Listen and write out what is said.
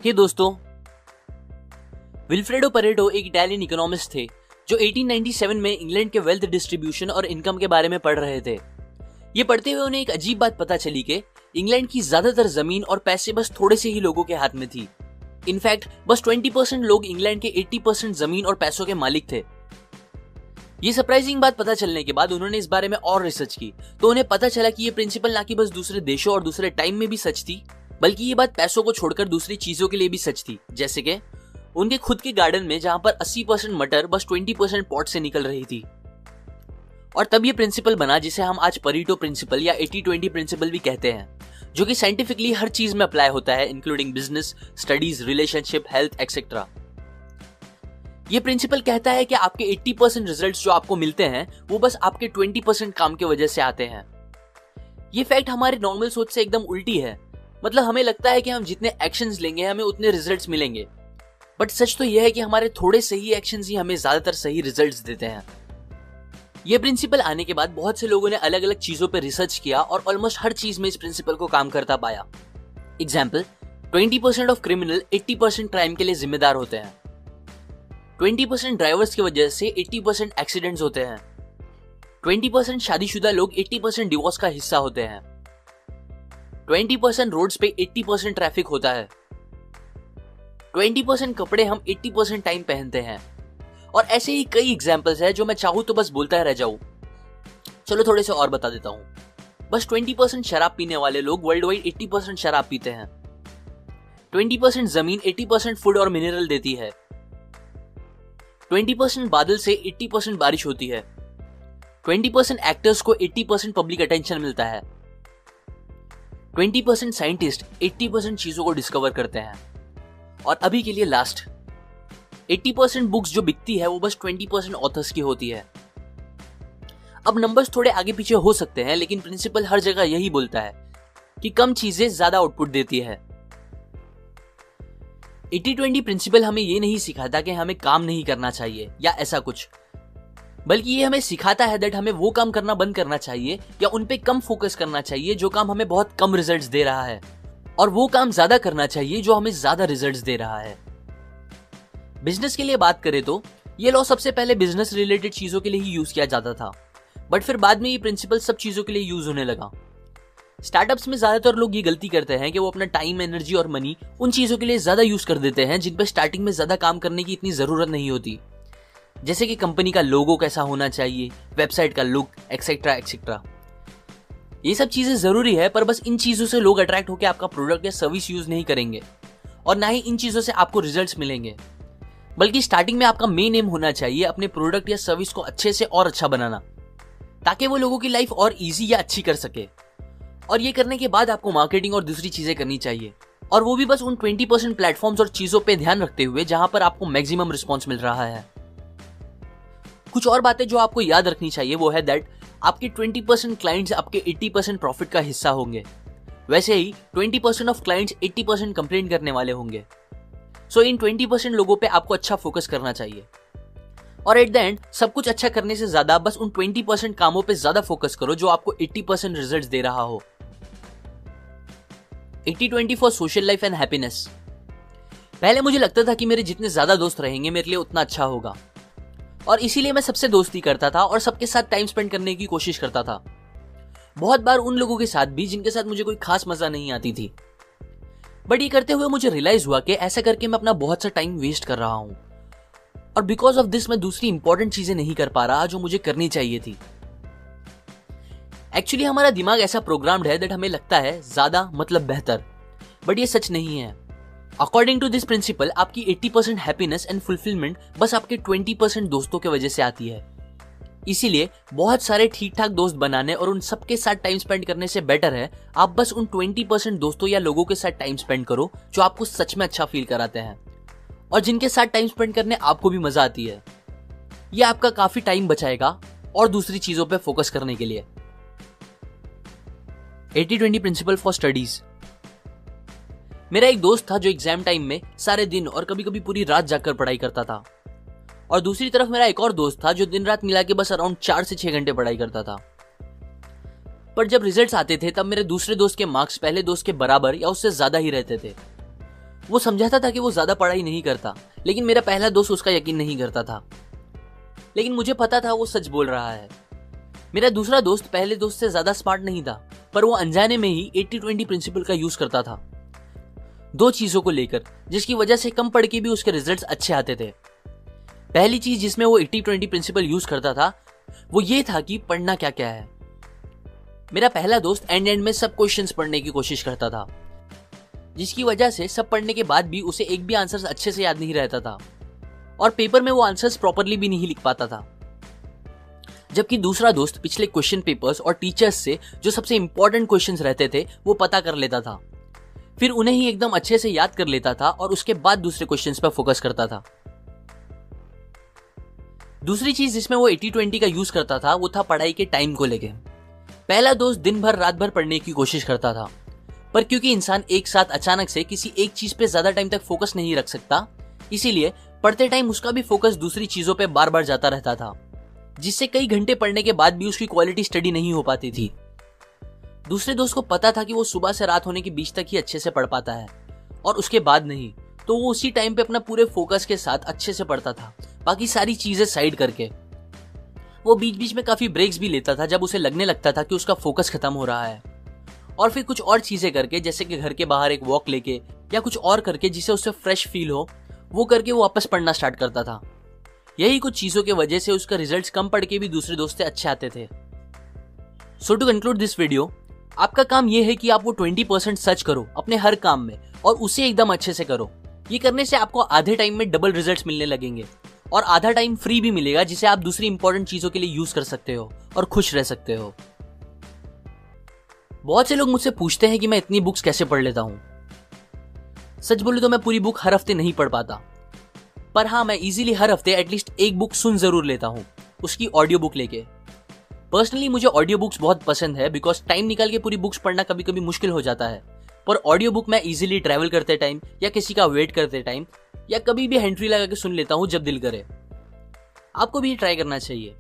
हे दोस्तों, Vilfredo Pareto एक Italian economist थे जो 1897 में इंग्लैंड के वेल्थ डिस्ट्रीब्यूशन और इनकम के बारे में पढ़ रहे थे। ये पढ़ते हुए उन्हें एक अजीब बात पता चली कि इंग्लैंड की ज्यादातर जमीन और पैसे बस थोड़े से ही लोगों के हाथ में थी। इनफैक्ट बस 20% लोग इंग्लैंड के 80% जमीन और पैसों के मालिक थे। ये सरप्राइजिंग बात पता चलने के बाद उन्होंने इस बारे में और रिसर्च की, तो उन्हें पता चला कि ये प्रिंसिपल ना कि बस दूसरे देशों और दूसरे टाइम में भी सच थी, बल्कि ये बात पैसों को छोड़कर दूसरी चीजों के लिए भी सच थी। जैसे कि उनके खुद के गार्डन में जहां पर 80% मटर बस 20% पॉट से निकल रही थी। और तब ये प्रिंसिपल बना जिसे हम आज परेटो प्रिंसिपल या 80-20 प्रिंसिपल भी कहते हैं, जो कि साइंटिफिकली हर चीज में अप्लाई होता है, including business, studies, relationship, health etcetera. ये प्रिंसिपल कहता है कि आपके 80% रिजल्ट्स जो आपको मिलते हैं वो बस आपके 20% काम की वजह से आते हैं। ये फैक्ट हमारे नॉर्मल सोच से एकदम उल्टी है। मतलब हमें लगता है कि हम जितने एक्शंस लेंगे हमें उतने रिजल्ट्स मिलेंगे, बट सच तो यह है कि हमारे थोड़े सही एक्शंस ही हमें ज्यादातर सही रिजल्ट्स देते हैं। ये प्रिंसिपल आने के बाद बहुत से लोगों ने अलग अलग चीजों पर रिसर्च किया और ऑलमोस्ट हर चीज में इस प्रिंसिपल को काम करता पाया। एग्जाम्पल, 20% ऑफ क्रिमिनल 80% क्राइम के लिए जिम्मेदार होते हैं। 20% ड्राइवर्स की वजह से 80% एक्सीडेंट्स होते हैं। 20% शादीशुदा लोग 80% डिवोर्स का हिस्सा होते हैं। 20% रोड्स पे 80% ट्रैफिक होता है। 20% कपड़े हम 80% टाइम पहनते हैं। और ऐसे ही कई एग्जाम्पल्स हैं जो मैं चाहूं तो बस बोलता रह जाऊं। चलो थोड़े से और बता देता हूं। बस 20% शराब पीने वाले लोग वर्ल्ड वाइड 80% शराब पीते हैं। 20% जमीन 80% फूड और मिनरल देती है। 20% बादल से 80% बारिश होती है। 20% एक्टर्स को 80% पब्लिक अटेंशन मिलता है। 20% साइंटिस्ट 80% चीजों को डिस्कवर करते हैं। और अभी के लिए लास्ट, 80% बुक्स जो बिकती है वो बस 20% ऑथर्स की होती है। अब नंबर्स थोड़े आगे पीछे हो सकते हैं, लेकिन प्रिंसिपल हर जगह यही बोलता है कि कम चीजें ज्यादा आउटपुट देती है। 80-20 प्रिंसिपल हमें ये नहीं सिखाता कि हमें काम नहीं करना चाहिए या ऐसा कुछ, बल्कि ये हमें सिखाता है दैट हमें वो काम करना बंद करना चाहिए या उन पे कम फोकस करना चाहिए जो काम हमें बहुत कम रिजल्ट्स दे रहा है, और वो काम ज्यादा करना चाहिए जो हमें ज्यादा रिजल्ट्स दे रहा है। बिजनेस के लिए बात करें तो ये लॉ सबसे पहले बिजनेस रिलेटेड चीजों के लिए ही यूज किया जाता था, बट फिर बाद में ये प्रिंसिपल सब चीजों के लिए यूज होने लगा। स्टार्टअप्स में ज्यादातर लोग ये गलती करते हैं कि वो अपना टाइम, एनर्जी और मनी उन चीजों के लिए ज्यादा यूज कर देते हैं जिन पर स्टार्टिंग में ज्यादा काम करने की इतनी जरूरत नहीं होती, जैसे कि कंपनी का लोगो कैसा होना चाहिए, वेबसाइट का लुक, एक्सेट्रा एक्सेट्रा। ये सब चीजें जरूरी है, पर बस इन चीजों से लोग अट्रैक्ट होकर आपका प्रोडक्ट या सर्विस यूज नहीं करेंगे, और ना ही इन चीजों से आपको रिजल्ट्स मिलेंगे। बल्कि स्टार्टिंग में आपका मेन एम होना चाहिए अपने प्रोडक्ट या सर्विस को अच्छे से और अच्छा बनाना, ताकि वो लोगों की लाइफ और इजी या अच्छी कर सके। और ये करने के बाद आपको मार्केटिंग और दूसरी चीजें करनी चाहिए, और वो भी बस उन 20% प्लेटफॉर्म्स और चीजों पे ध्यान रखते हुए जहां पर आपको मैक्सिमम रिस्पॉन्स मिल रहा है। कुछ और बातें जो आपको याद रखनी चाहिए वो है दैट आपके 20% क्लाइंट्स आपके 80% प्रॉफिट का हिस्सा होंगे। वैसे ही 20% ऑफ क्लाइंट्स 80% कंप्लेंट करने वाले होंगे। सो इन 20% लोगों पे आपको अच्छा फोकस करना चाहिए, और एट द एंड सब कुछ अच्छा करने से ज्यादा बस उन 20% कामों पे ज्यादा फोकस करो जो आपको 80% रिजल्ट्स दे रहा हो। 80-20 for social life and happiness. पहले मुझे लगता था कि मेरे जितने ज्यादा दोस्त रहेंगे मेरे लिए उतना अच्छा होगा, और इसीलिए मैं सबसे दोस्ती करता था और सबके साथ टाइम स्पेंड करने की कोशिश करता था। बहुत बार उन लोगों के साथ भी जिनके साथ मुझे कोई खास मजा नहीं आती थी। बट ये करते हुए मुझे रियलाइज हुआ कि ऐसा करके मैं अपना बहुत सा टाइम वेस्ट कर रहा हूं, और बिकॉज ऑफ दिस मैं दूसरी इंपॉर्टेंट चीजें नहीं कर पा रहा जो मुझे करनी चाहिए थी। एक्चुअली हमारा दिमाग ऐसा प्रोग्राम्ड है दैट हमें लगता है ज्यादा मतलब बेहतर, बट ये सच नहीं है। अकॉर्डिंग टू दिस प्रिंसिपल आपकी 80% हैप्पीनेस एंड फुलफिलमेंट बस आपके 20% दोस्तों की वजह से आती है। इसीलिए बहुत सारे ठीक ठाक दोस्त बनाने और उन सबके साथ टाइम स्पेंड करने से बेटर है आप बस उन 20% दोस्तों या लोगों के साथ टाइम स्पेंड करो जो आपको सच में अच्छा फील कराते हैं, और जिनके साथ टाइम स्पेंड करने आपको भी मजा आती है। ये आपका काफी टाइम बचाएगा और दूसरी चीजों पे फोकस करने के लिए। 80-20 प्रिंसिपल फॉर स्टडीज। मेरा एक दोस्त था जो एग्जाम टाइम में सारे दिन और कभी कभी पूरी रात जाकर पढ़ाई करता था, और दूसरी तरफ मेरा एक और दोस्त था जो दिन रात मिला के बस अराउंड 4 से 6 घंटे पढ़ाई करता था। पर जब रिजल्ट्स आते थे तब मेरे दूसरे दोस्त के मार्क्स पहले दोस्त के बराबर या उससे ज्यादा ही रहते थे। वो समझाता था कि वो ज्यादा पढ़ाई नहीं करता, लेकिन मेरा पहला दोस्त उसका यकीन नहीं करता था। लेकिन मुझे पता था वो सच बोल रहा है। मेरा दूसरा दोस्त पहले दोस्त से ज्यादा स्मार्ट नहीं था, पर वो अनजाने में ही 80-20 प्रिंसिपल का यूज करता था दो चीजों को लेकर, जिसकी वजह से कम पढ़ के भी उसके रिजल्ट्स अच्छे आते थे। पहली चीज जिसमें वो 80-20 प्रिंसिपल यूज करता था वो ये था कि पढ़ना क्या क्या है। मेरा पहला दोस्त एंड में सब क्वेश्चंस पढ़ने की कोशिश करता था, जिसकी वजह से सब पढ़ने के बाद भी उसे एक भी आंसर अच्छे से याद नहीं रहता था और पेपर में वो आंसर्स प्रॉपरली भी नहीं लिख पाता था। जबकि दूसरा दोस्त पिछले क्वेश्चन पेपर्स और टीचर्स से जो सबसे इंपॉर्टेंट क्वेश्चंस रहते थे वो पता कर लेता था, फिर उन्हें ही एकदम अच्छे से याद कर लेता था और उसके बाद दूसरे क्वेश्चंस पर फोकस करता था। दूसरी चीज जिसमें वो 80-20 का यूज करता था वो था पढ़ाई के टाइम को लेके। पहला दोस्त दिन भर रात भर पढ़ने की कोशिश करता था, पर क्योंकि इंसान एक साथ अचानक से किसी एक चीज पे ज्यादा टाइम तक फोकस नहीं रख सकता, इसीलिए पढ़ते टाइम उसका भी फोकस दूसरी चीजों पे बार बार जाता रहता था, जिससे कई घंटे पढ़ने के बाद भी उसकी क्वालिटी स्टडी नहीं हो पाती थी। दूसरे दोस्त को पता था कि वो सुबह से रात होने के बीच तक ही अच्छे से पढ़ पाता है और उसके बाद नहीं, तो वो उसी टाइम पे अपना पूरे फोकस के साथ अच्छे से पढ़ता था, बाकी सारी चीजें साइड करके। वो बीच बीच में काफी ब्रेक्स भी लेता था जब उसे लगने लगता था कि उसका फोकस खत्म हो रहा है, और फिर कुछ और चीजें करके, जैसे कि घर के बाहर एक वॉक लेके या कुछ और करके जिससे उसे फ्रेश फील हो, वो करके वो वापस पढ़ना स्टार्ट करता था। यही कुछ चीजों की वजह से उसका रिजल्ट्स कम पढ़ के भी दूसरे दोस्त से अच्छे आते थे। सो टू कंक्लूड दिस वीडियो, आपका काम यह है कि आप वो 20% सर्च करो अपने हर काम में और उसे एकदम अच्छे से करो। ये करने से आपको आधे टाइम में डबल रिजल्ट्स मिलने लगेंगे और आधा टाइम फ्री भी मिलेगा, जिसे आप दूसरी इंपॉर्टेंट चीजों के लिए यूज कर सकते हो और खुश रह सकते हो। बहुत से लोग मुझसे पूछते हैं कि मैं इतनी बुक्स कैसे पढ़ लेता हूं। सच बोलूं तो मैं पूरी बुक हर हफ्ते नहीं पढ़ पाता, पर हाँ, मैं इजीली हर हफ्ते एटलीस्ट एक बुक सुन जरूर लेता हूँ, उसकी ऑडियो बुक लेके। पर्सनली मुझे ऑडियो बुक्स बहुत पसंद है, बिकॉज टाइम निकाल के पूरी बुक्स पढ़ना कभी कभी मुश्किल हो जाता है, पर ऑडियो बुक मैं इजीली ट्रैवल करते टाइम या किसी का वेट करते टाइम या कभी भी हैंड फ्री लगा के सुन लेता हूँ जब दिल करे। आपको भी ट्राई करना चाहिए।